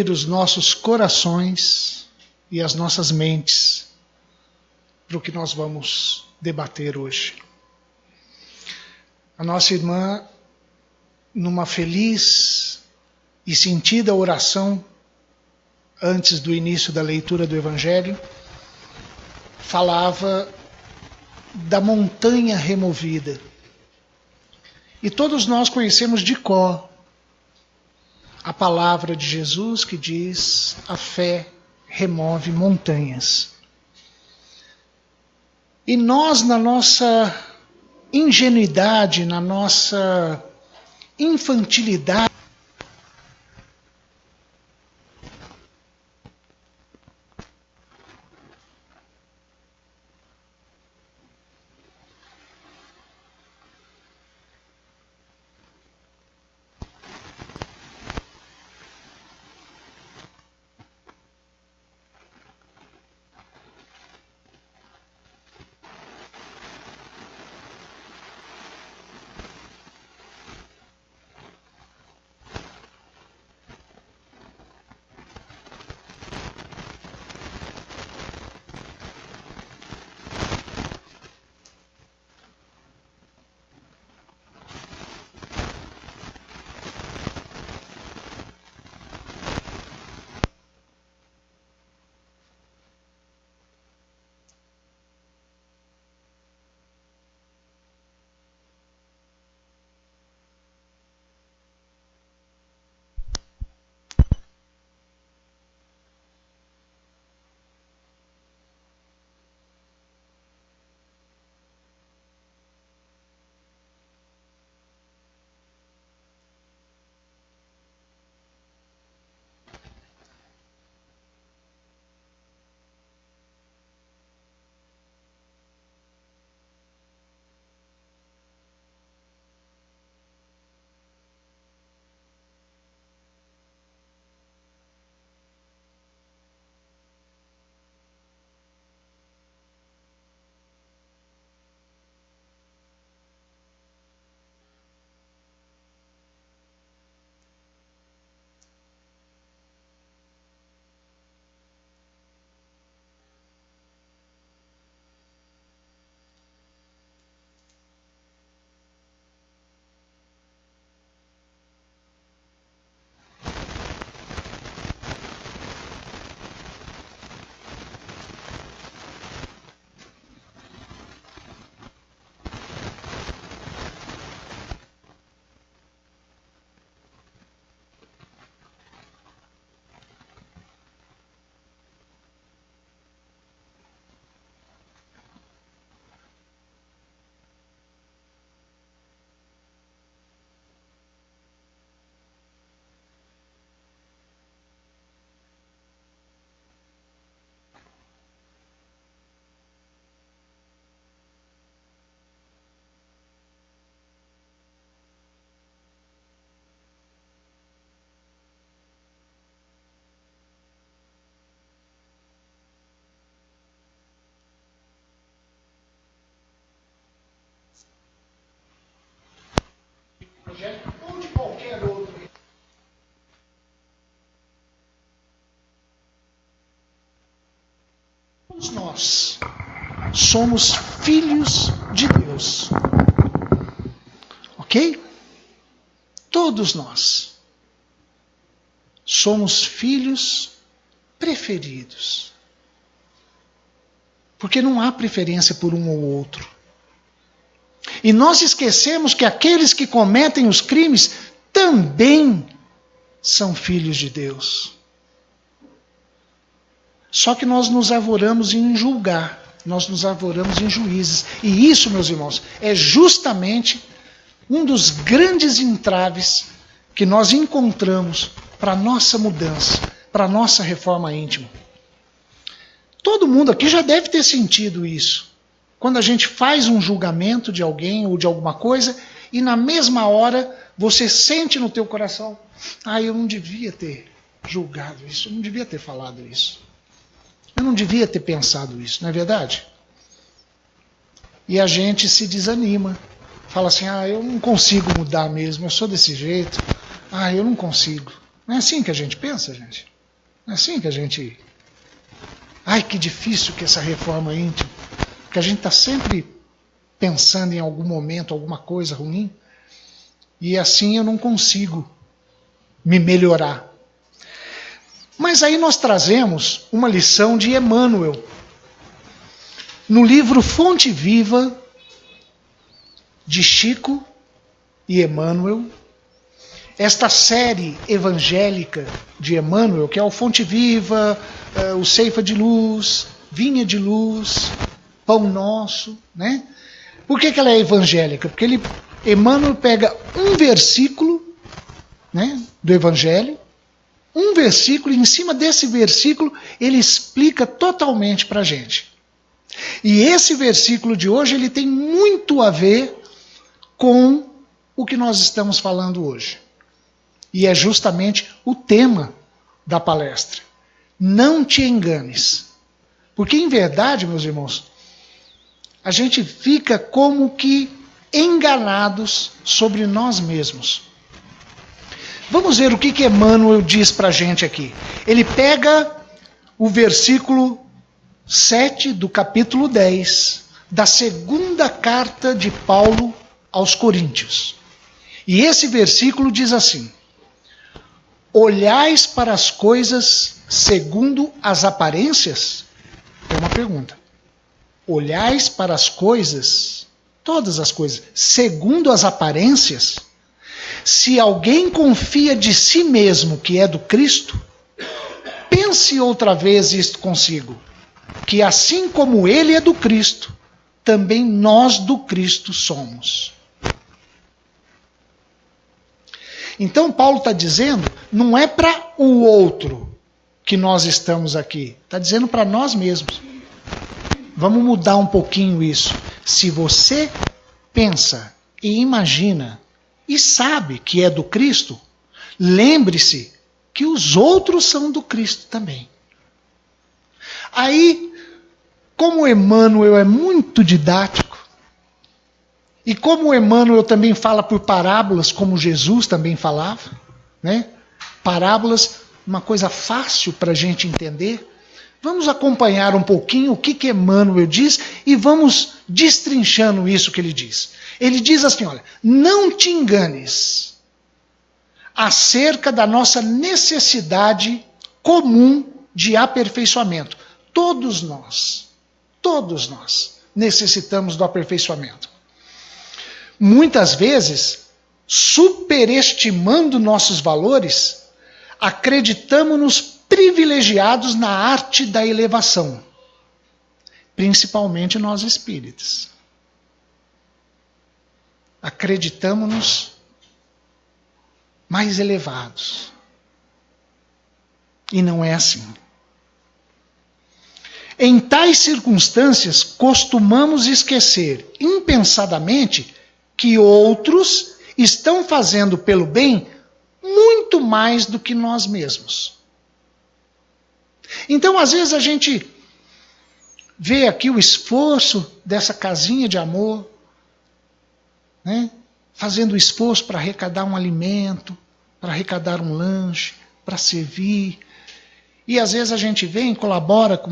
os nossos corações e as nossas mentes para o que nós vamos debater hoje. A nossa irmã, numa feliz e sentida oração antes do início da leitura do Evangelho, falava da montanha removida. E todos nós conhecemos de cor a palavra de Jesus que diz: a fé remove montanhas. E nós, na nossa ingenuidade, na nossa infantilidade, ou de qualquer outro, todos nós somos filhos de Deus. Ok? Todos nós somos filhos preferidos. Porque não há preferência por um ou outro. E nós esquecemos que aqueles que cometem os crimes também são filhos de Deus. Só que nós nos arvoramos em julgar, nós nos arvoramos em juízes. E isso, meus irmãos, é justamente um dos grandes entraves que nós encontramos para a nossa mudança, para a nossa reforma íntima. Todo mundo aqui já deve ter sentido isso. Quando a gente faz um julgamento de alguém ou de alguma coisa, e na mesma hora você sente no teu coração: eu não devia ter julgado isso, eu não devia ter falado isso. Eu não devia ter pensado isso, não é verdade? E a gente se desanima. Fala assim: eu não consigo mudar mesmo, eu sou desse jeito. Eu não consigo. Não é assim que a gente pensa, gente? Não é assim que a gente... Ai, que difícil que essa reforma íntima. Porque a gente está sempre pensando em algum momento, alguma coisa ruim. E assim eu não consigo me melhorar. Mas aí nós trazemos uma lição de Emmanuel. No livro Fonte Viva, de Chico e Emmanuel, esta série evangélica de Emmanuel, que é o Fonte Viva, o Ceifa de Luz, Vinha de Luz, Pão Nosso, né? Por que ela é evangélica? Porque Emmanuel pega um versículo, né, do Evangelho, um versículo, e em cima desse versículo ele explica totalmente para a gente. E esse versículo de hoje ele tem muito a ver com o que nós estamos falando hoje. E é justamente o tema da palestra. Não te enganes. Porque, em verdade, meus irmãos, a gente fica como que enganados sobre nós mesmos. Vamos ver o que Emmanuel diz para a gente aqui. Ele pega o versículo 7 do capítulo 10 da segunda carta de Paulo aos Coríntios. E esse versículo diz assim: olhais para as coisas segundo as aparências? É uma pergunta. Olhais para as coisas, todas as coisas, segundo as aparências? Se alguém confia de si mesmo que é do Cristo, pense outra vez isto consigo, que assim como ele é do Cristo, também nós do Cristo somos. Então Paulo está dizendo, não é para o outro que nós estamos aqui, está dizendo para nós mesmos. Vamos mudar um pouquinho isso. Se você pensa e imagina e sabe que é do Cristo, lembre-se que os outros são do Cristo também. Aí, como Emmanuel é muito didático, e como Emmanuel também fala por parábolas, como Jesus também falava, né? Parábolas, uma coisa fácil para a gente entender. Vamos acompanhar um pouquinho o que Emmanuel diz e vamos destrinchando isso que ele diz. Ele diz assim, olha, não te enganes acerca da nossa necessidade comum de aperfeiçoamento. Todos nós necessitamos do aperfeiçoamento. Muitas vezes, superestimando nossos valores, acreditamos-nos privilegiados na arte da elevação, principalmente nós espíritas. Acreditamos-nos mais elevados. E não é assim. Em tais circunstâncias, costumamos esquecer impensadamente que outros estão fazendo pelo bem muito mais do que nós mesmos. Então, às vezes, a gente vê aqui o esforço dessa casinha de amor, né? Fazendo esforço para arrecadar um alimento, para arrecadar um lanche, para servir. E às vezes a gente vem, colabora com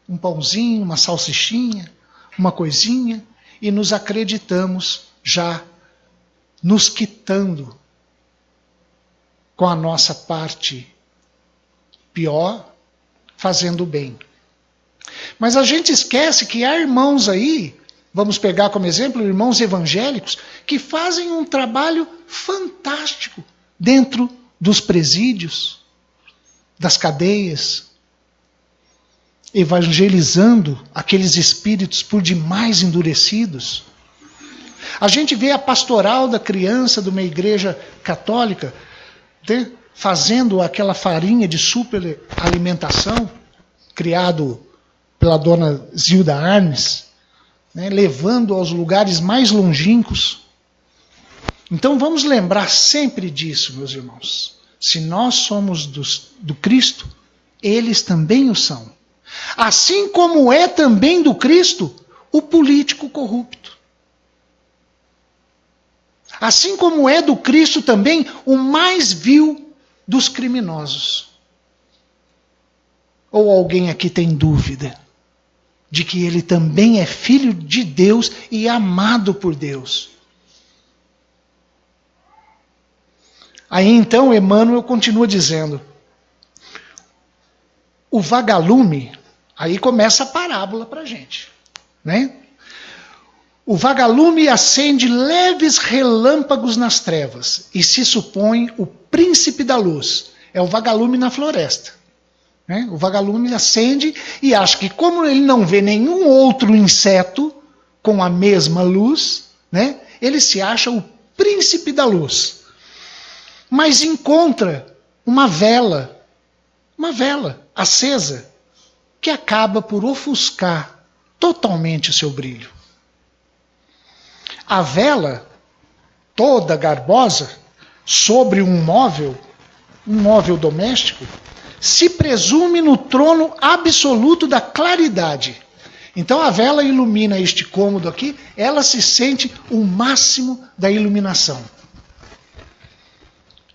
um pãozinho, uma salsichinha, uma coisinha, e nos acreditamos já nos quitando com a nossa parte pior, fazendo bem. Mas a gente esquece que há irmãos aí, vamos pegar como exemplo irmãos evangélicos, que fazem um trabalho fantástico dentro dos presídios, das cadeias, evangelizando aqueles espíritos por demais endurecidos. A gente vê a pastoral da criança de uma igreja católica, né, fazendo aquela farinha de superalimentação, criado pela dona Zilda Arnes, né, levando aos lugares mais longínquos. Então vamos lembrar sempre disso, meus irmãos. Se nós somos do Cristo, eles também o são. Assim como é também do Cristo o político corrupto. Assim como é do Cristo também o mais vil dos criminosos. Ou alguém aqui tem dúvida de que ele também é filho de Deus e amado por Deus? Aí então Emmanuel continua dizendo, o vagalume, aí começa a parábola para a gente, né? O vagalume acende leves relâmpagos nas trevas e se supõe o príncipe da luz. É o vagalume na floresta. Né? O vagalume acende e acha que como ele não vê nenhum outro inseto com a mesma luz, né, ele se acha o príncipe da luz. Mas encontra uma vela acesa, que acaba por ofuscar totalmente o seu brilho. A vela, toda garbosa, sobre um móvel doméstico, se presume no trono absoluto da claridade. Então a vela ilumina este cômodo aqui, ela se sente o máximo da iluminação.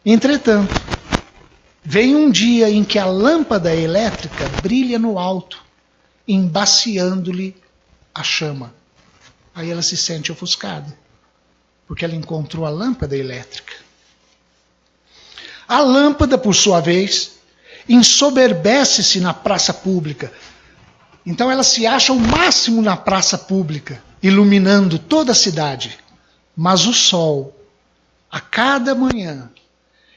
Entretanto, vem um dia em que a lâmpada elétrica brilha no alto, embaciando-lhe a chama. Aí ela se sente ofuscada, porque ela encontrou a lâmpada elétrica. A lâmpada, por sua vez, ensoberbece-se na praça pública. Então ela se acha o máximo na praça pública, iluminando toda a cidade. Mas o sol, a cada manhã,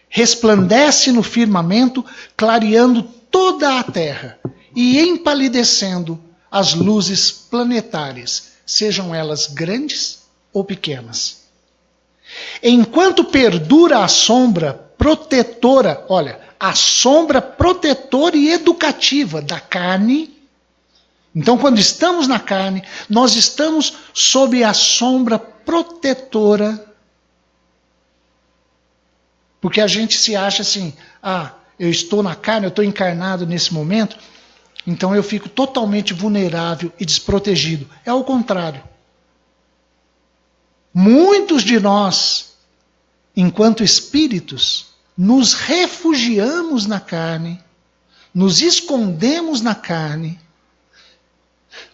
resplandece no firmamento, clareando toda a terra e empalidecendo as luzes planetárias, sejam elas grandes ou pequenas. Enquanto perdura a sombra protetora, olha, a sombra protetora e educativa da carne. Então, quando estamos na carne, nós estamos sob a sombra protetora. Porque a gente se acha assim, eu estou na carne, eu estou encarnado nesse momento, então eu fico totalmente vulnerável e desprotegido. É o contrário. Muitos de nós, enquanto espíritos, nos refugiamos na carne, nos escondemos na carne,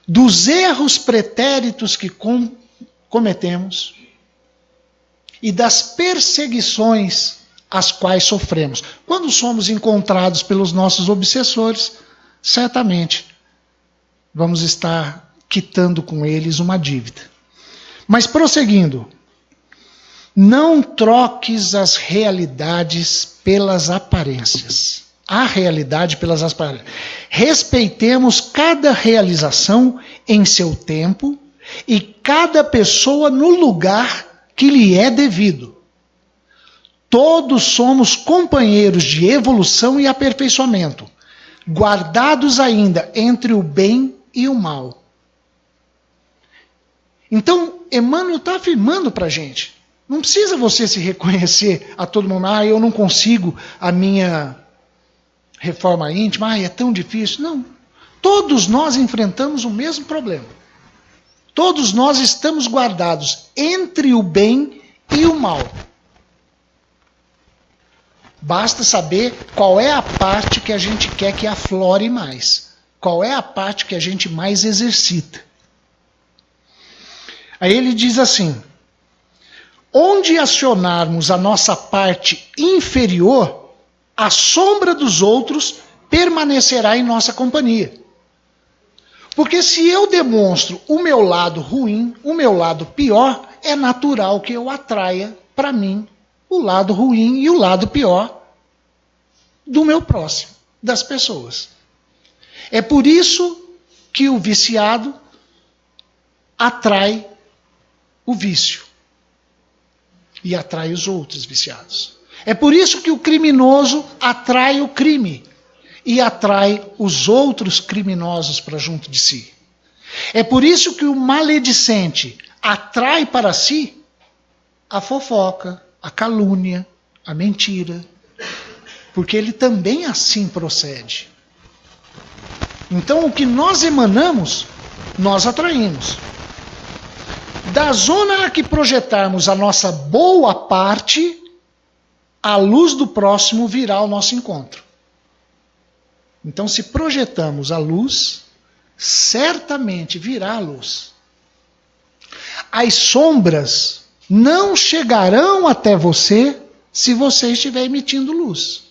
dos erros pretéritos que cometemos e das perseguições as quais sofremos. Quando somos encontrados pelos nossos obsessores, certamente vamos estar quitando com eles uma dívida. Mas prosseguindo, não troques as realidades pelas aparências. A realidade pelas aparências. Respeitemos cada realização em seu tempo e cada pessoa no lugar que lhe é devido. Todos somos companheiros de evolução e aperfeiçoamento, guardados ainda entre o bem e o mal. Então, Emmanuel está afirmando para a gente, não precisa você se reconhecer a todo momento, eu não consigo a minha reforma íntima, é tão difícil. Não, todos nós enfrentamos o mesmo problema. Todos nós estamos guardados entre o bem e o mal. Basta saber qual é a parte que a gente quer que aflore mais. Qual é a parte que a gente mais exercita. Aí ele diz assim, onde acionarmos a nossa parte inferior, a sombra dos outros permanecerá em nossa companhia. Porque se eu demonstro o meu lado ruim, o meu lado pior, é natural que eu atraia para mim o lado ruim e o lado pior do meu próximo, das pessoas. É por isso que o viciado atrai o vício e atrai os outros viciados. É por isso que o criminoso atrai o crime e atrai os outros criminosos para junto de si. É por isso que o maledicente atrai para si a fofoca, a calúnia, a mentira, porque ele também assim procede. Então o que nós emanamos, nós atraímos. Da zona a que projetarmos a nossa boa parte, a luz do próximo virá ao nosso encontro. Então, se projetamos a luz, certamente virá a luz. As sombras não chegarão até você se você estiver emitindo luz.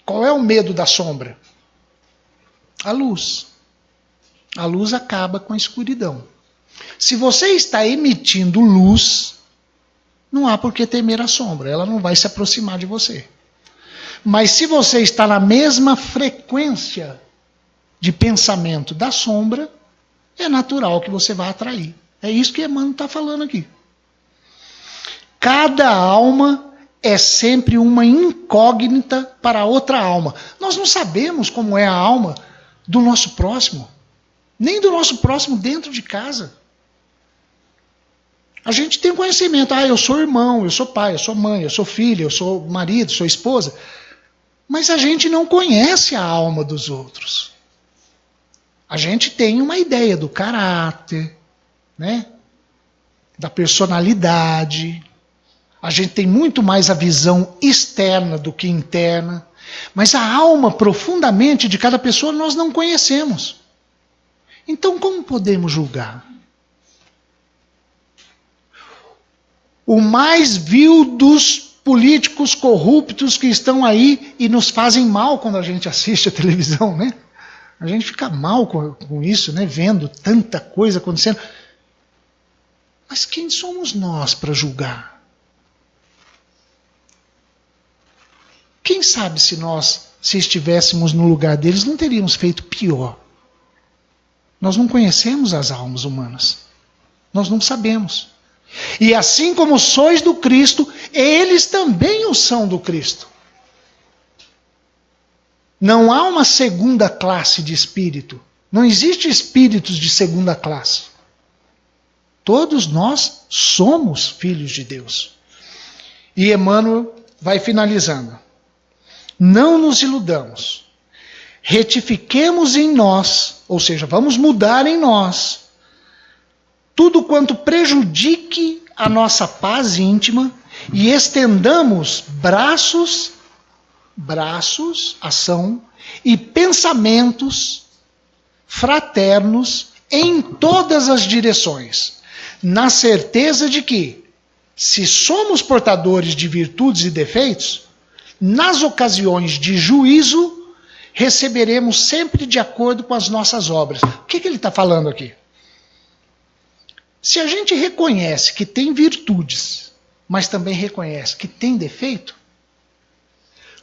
Qual é o medo da sombra? A luz. A luz acaba com a escuridão. Se você está emitindo luz, não há por que temer a sombra, ela não vai se aproximar de você. Mas se você está na mesma frequência de pensamento da sombra, é natural que você vá atrair. É isso que Emmanuel está falando aqui. Cada alma é sempre uma incógnita para outra alma. Nós não sabemos como é a alma do nosso próximo, nem do nosso próximo dentro de casa. A gente tem conhecimento, eu sou irmão, eu sou pai, eu sou mãe, eu sou filho, eu sou marido, sou esposa. Mas a gente não conhece a alma dos outros. A gente tem uma ideia do caráter, né? Da personalidade. A gente tem muito mais a visão externa do que interna. Mas a alma profundamente de cada pessoa nós não conhecemos. Então como podemos julgar? O mais vil dos políticos corruptos que estão aí e nos fazem mal quando a gente assiste a televisão, né? A gente fica mal com isso, né? Vendo tanta coisa acontecendo. Mas quem somos nós para julgar? Quem sabe se estivéssemos no lugar deles, não teríamos feito pior. Nós não conhecemos as almas humanas. Nós não sabemos. E assim como sois do Cristo, eles também o são do Cristo. Não há uma segunda classe de espírito. Não existe espíritos de segunda classe. Todos nós somos filhos de Deus. E Emmanuel vai finalizando. Não nos iludamos. Retifiquemos em nós, ou seja, vamos mudar em nós, tudo quanto prejudique a nossa paz íntima e estendamos braços, ação e pensamentos fraternos em todas as direções, na certeza de que, se somos portadores de virtudes e defeitos, nas ocasiões de juízo, receberemos sempre de acordo com as nossas obras. O que ele está falando aqui? Se a gente reconhece que tem virtudes, mas também reconhece que tem defeito,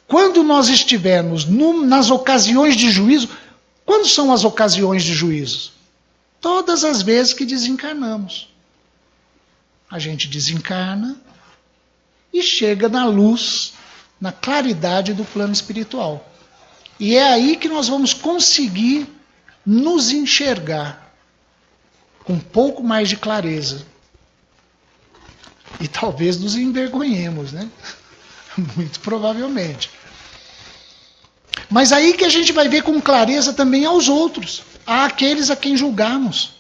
quando nós estivermos nas ocasiões de juízo, quando são as ocasiões de juízo? Todas as vezes que desencarnamos. A gente desencarna e chega na luz, na claridade do plano espiritual. E é aí que nós vamos conseguir nos enxergar com um pouco mais de clareza. E talvez nos envergonhemos, né? Muito provavelmente. Mas aí que a gente vai ver com clareza também aos outros, àqueles a quem julgamos.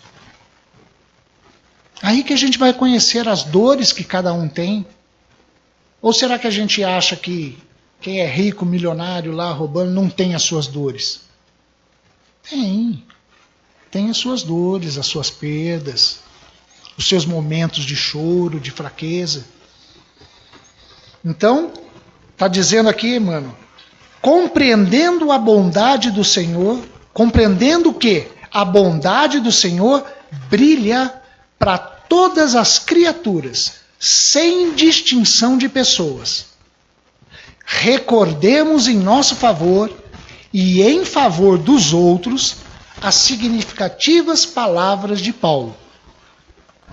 Aí que a gente vai conhecer as dores que cada um tem. Ou será que a gente acha que quem é rico, milionário lá roubando, não tem as suas dores? Tem. Tem as suas dores, as suas perdas, os seus momentos de choro, de fraqueza. Então, está dizendo aqui, mano, compreendendo a bondade do Senhor, compreendendo que a bondade do Senhor brilha para todas as criaturas, sem distinção de pessoas. Recordemos em nosso favor e em favor dos outros as significativas palavras de Paulo.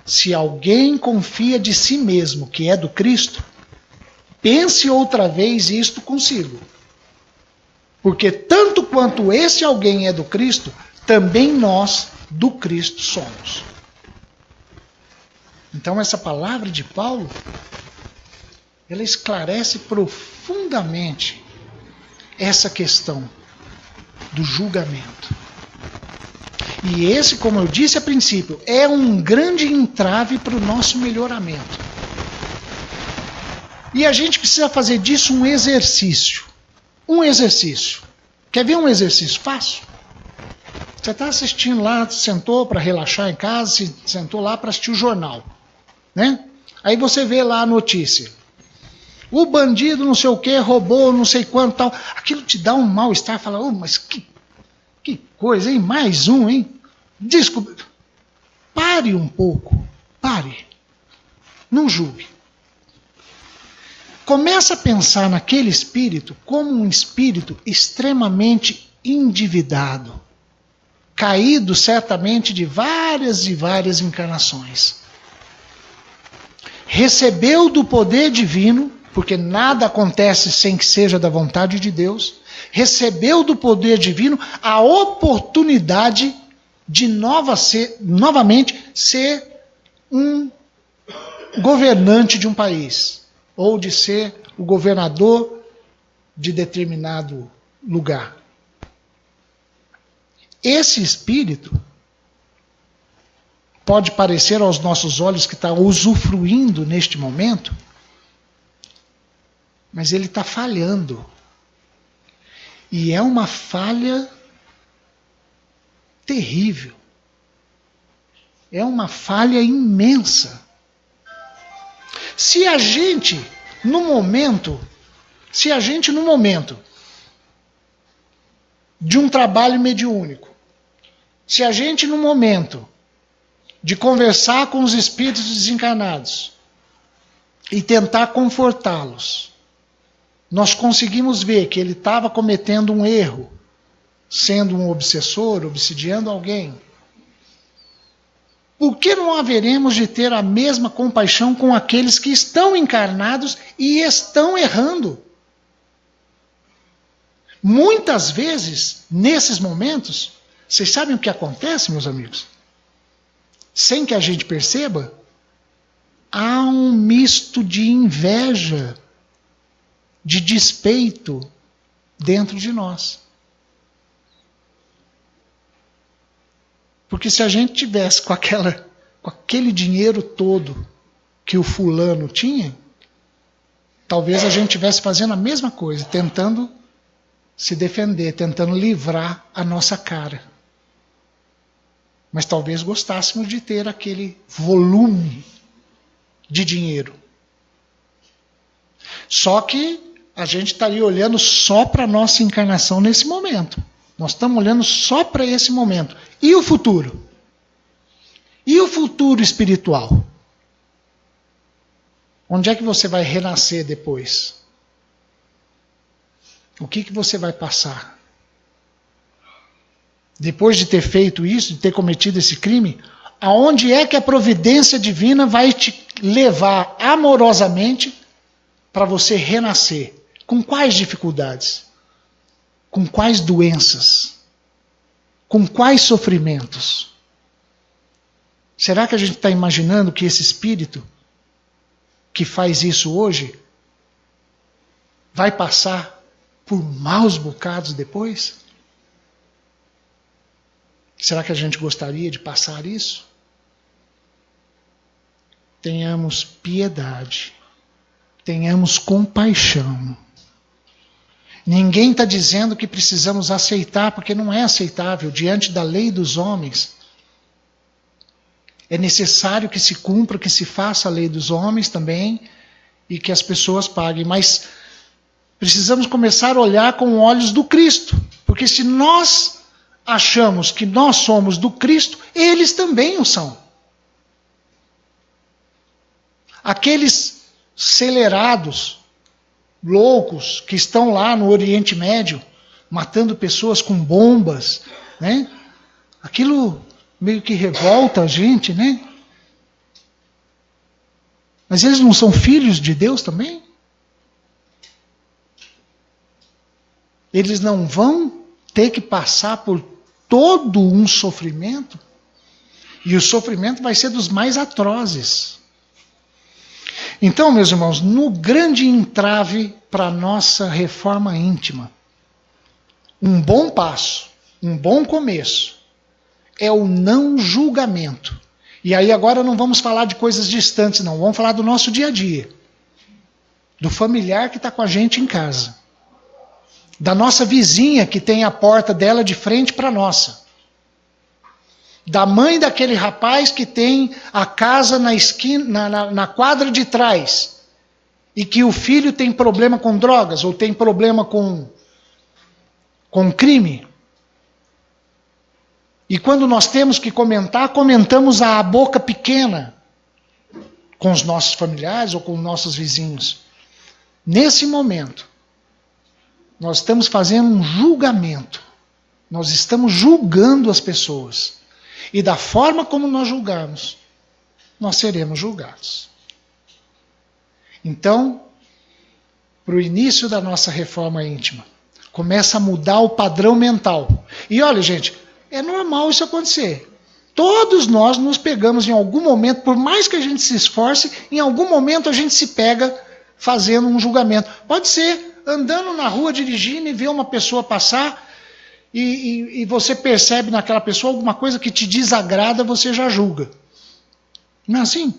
Se alguém confia de si mesmo que é do Cristo, pense outra vez isto consigo. Porque tanto quanto esse alguém é do Cristo, também nós do Cristo somos. Então essa palavra de Paulo, ela esclarece profundamente essa questão do julgamento. E esse, como eu disse a princípio, é um grande entrave para o nosso melhoramento. E a gente precisa fazer disso um exercício. Um exercício. Quer ver um exercício fácil? Você está assistindo lá, sentou para relaxar em casa, sentou lá para assistir o jornal, né? Aí você vê lá a notícia. O bandido não sei o que, roubou não sei quanto tal. Aquilo te dá um mal-estar, fala, oh, mas que coisa, hein? Mais um, hein? Desculpa. Pare um pouco, pare. Não julgue. Começa a pensar naquele espírito como um espírito extremamente endividado, caído certamente de várias e várias encarnações. Recebeu do poder divino, porque nada acontece sem que seja da vontade de Deus, recebeu do poder divino a oportunidade de novamente ser um governante de um país, ou de ser o governador de determinado lugar. Esse espírito pode parecer aos nossos olhos que está usufruindo neste momento, mas ele está falhando. E é uma falha terrível. É uma falha imensa. Se a gente, no momento de um trabalho mediúnico, se a gente, no momento de conversar com os espíritos desencarnados e tentar confortá-los, nós conseguimos ver que ele estava cometendo um erro, sendo um obsessor, obsidiando alguém, por que não haveremos de ter a mesma compaixão com aqueles que estão encarnados e estão errando? Muitas vezes, nesses momentos, vocês sabem o que acontece, meus amigos? Sem que a gente perceba, há um misto de inveja, de despeito dentro de nós. Porque se a gente tivesse com aquele dinheiro todo que o fulano tinha, talvez a gente estivesse fazendo a mesma coisa, tentando se defender, tentando livrar a nossa cara. Mas talvez gostássemos de ter aquele volume de dinheiro. Só que a gente estaria olhando só para a nossa encarnação nesse momento. Nós estamos olhando só para esse momento. E o futuro? E o futuro espiritual? Onde é que você vai renascer depois? O que você vai passar? Depois de ter feito isso, de ter cometido esse crime, aonde é que a providência divina vai te levar amorosamente para você renascer? Com quais dificuldades? Com quais doenças? Com quais sofrimentos? Será que a gente está imaginando que esse espírito que faz isso hoje vai passar por maus bocados depois? Será que a gente gostaria de passar isso? Tenhamos piedade, tenhamos compaixão. Ninguém está dizendo que precisamos aceitar, porque não é aceitável diante da lei dos homens. É necessário que se cumpra, que se faça a lei dos homens também e que as pessoas paguem. Mas precisamos começar a olhar com olhos do Cristo. Porque se nós achamos que nós somos do Cristo, eles também o são. Aqueles acelerados, loucos, que estão lá no Oriente Médio, matando pessoas com bombas, né? Aquilo meio que revolta a gente, né? Mas eles não são filhos de Deus também? Eles não vão ter que passar por todo um sofrimento? E o sofrimento vai ser dos mais atrozes. Então, meus irmãos, no grande entrave para a nossa reforma íntima, um bom passo, um bom começo, é o não julgamento. E aí agora não vamos falar de coisas distantes, não. Vamos falar do nosso dia a dia. do familiar que está com a gente em casa, da nossa vizinha que tem a porta dela de frente para a nossa, da mãe daquele rapaz que tem a casa na esquina, na quadra de trás, e que o filho tem problema com drogas ou tem problema com crime. E quando nós temos que comentar, comentamos a boca pequena com os nossos familiares ou com os nossos vizinhos. Nesse momento, nós estamos fazendo um julgamento. Nós estamos julgando as pessoas. E da forma como nós julgarmos, nós seremos julgados. Então, para o início da nossa reforma íntima, começa a mudar o padrão mental. E olha, gente, é normal isso acontecer. Todos nós nos pegamos em algum momento, por mais que a gente se esforce, em algum momento a gente se pega fazendo um julgamento. Pode ser andando na rua, dirigindo e ver uma pessoa passar e você percebe naquela pessoa alguma coisa que te desagrada, você já julga. Não é assim?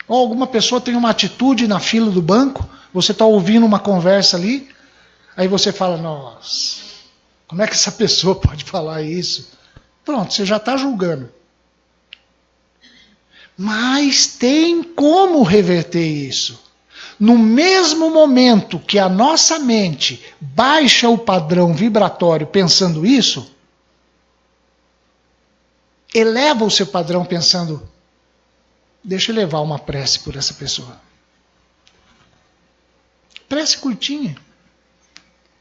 Ou alguma pessoa tem uma atitude na fila do banco, você está ouvindo uma conversa ali, aí você fala, nossa, como é que essa pessoa pode falar isso? Pronto, você já está julgando. Mas tem como reverter isso. No mesmo momento que a nossa mente baixa o padrão vibratório pensando isso, eleva o seu padrão pensando, deixa eu levar uma prece por essa pessoa. Prece curtinha.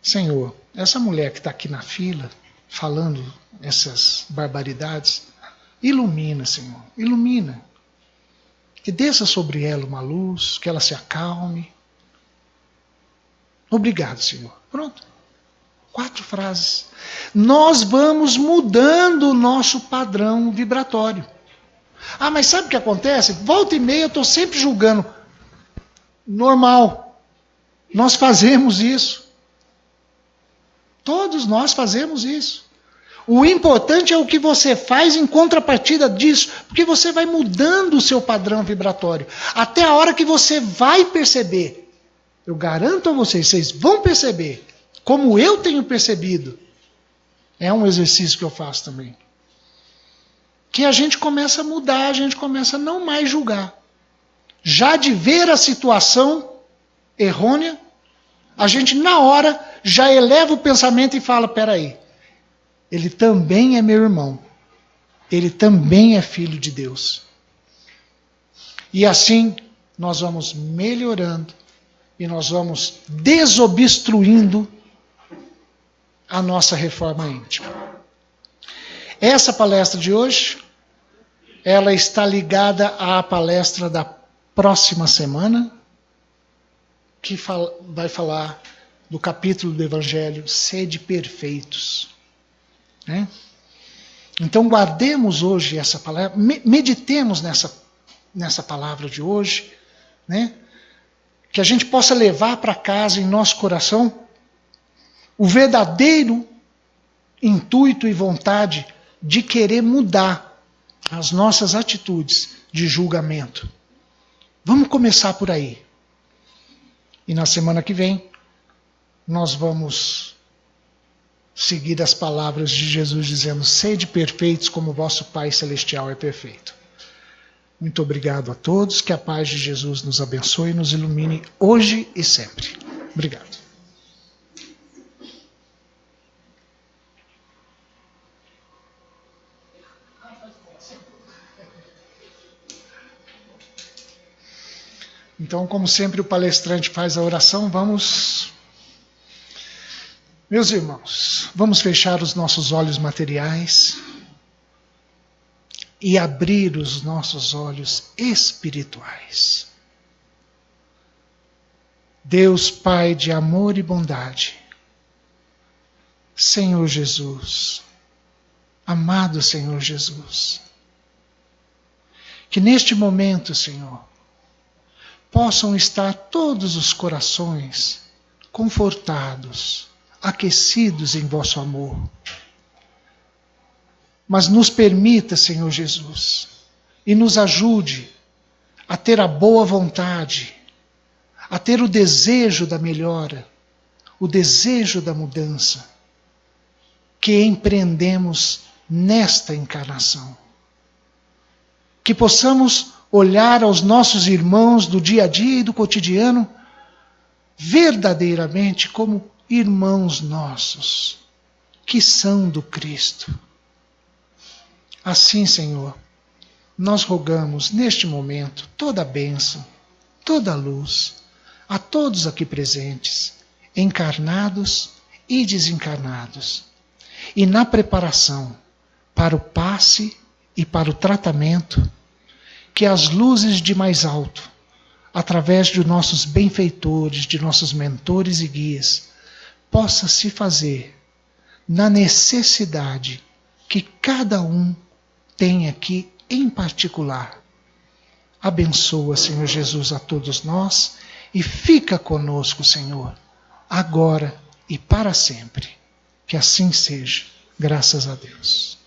Senhor, essa mulher que está aqui na fila, falando essas barbaridades, ilumina, Senhor, ilumina. Que desça sobre ela uma luz, que ela se acalme. Obrigado, Senhor. Pronto. 4 frases. Nós vamos mudando o nosso padrão vibratório. Ah, mas sabe o que acontece? Volta e meia eu estou sempre julgando. Normal. Nós fazemos isso. Todos nós fazemos isso. O importante é o que você faz em contrapartida disso, porque você vai mudando o seu padrão vibratório. Até a hora que você vai perceber. Eu garanto a vocês, vocês vão perceber, como eu tenho percebido. É um exercício que eu faço também. Que a gente começa a mudar, a gente começa a não mais julgar. Já de ver a situação errônea, a gente na hora já eleva o pensamento e fala, peraí, ele também é meu irmão. Ele também é filho de Deus. E assim nós vamos melhorando e nós vamos desobstruindo a nossa reforma íntima. Essa palestra de hoje, ela está ligada à palestra da próxima semana, que vai falar do capítulo do Evangelho, Sede Perfeitos. Né? Então guardemos hoje essa palavra, meditemos nessa palavra de hoje, né? Que a gente possa levar para casa em nosso coração o verdadeiro intuito e vontade de querer mudar as nossas atitudes de julgamento. Vamos começar por aí. E na semana que vem nós vamos seguir as palavras de Jesus dizendo, sede perfeitos como vosso Pai Celestial é perfeito. Muito obrigado a todos, que a paz de Jesus nos abençoe e nos ilumine hoje e sempre. Obrigado. Então, como sempre, o palestrante faz a oração, vamos... Meus irmãos, vamos fechar os nossos olhos materiais e abrir os nossos olhos espirituais. Deus Pai de amor e bondade, Senhor Jesus, amado Senhor Jesus, que neste momento, Senhor, possam estar todos os corações confortados, aquecidos em vosso amor. Mas nos permita, Senhor Jesus, e nos ajude a ter a boa vontade, a ter o desejo da melhora, o desejo da mudança, que empreendemos nesta encarnação. Que possamos olhar aos nossos irmãos do dia a dia e do cotidiano verdadeiramente como irmãos nossos, que são do Cristo. Assim, Senhor, nós rogamos neste momento toda a bênção, toda a luz, a todos aqui presentes, encarnados e desencarnados, e na preparação para o passe e para o tratamento, que as luzes de mais alto, através de nossos benfeitores, de nossos mentores e guias, possa se fazer na necessidade que cada um tem aqui em particular. Abençoa, Senhor Jesus, a todos nós e fica conosco, Senhor, agora e para sempre. Que assim seja, graças a Deus.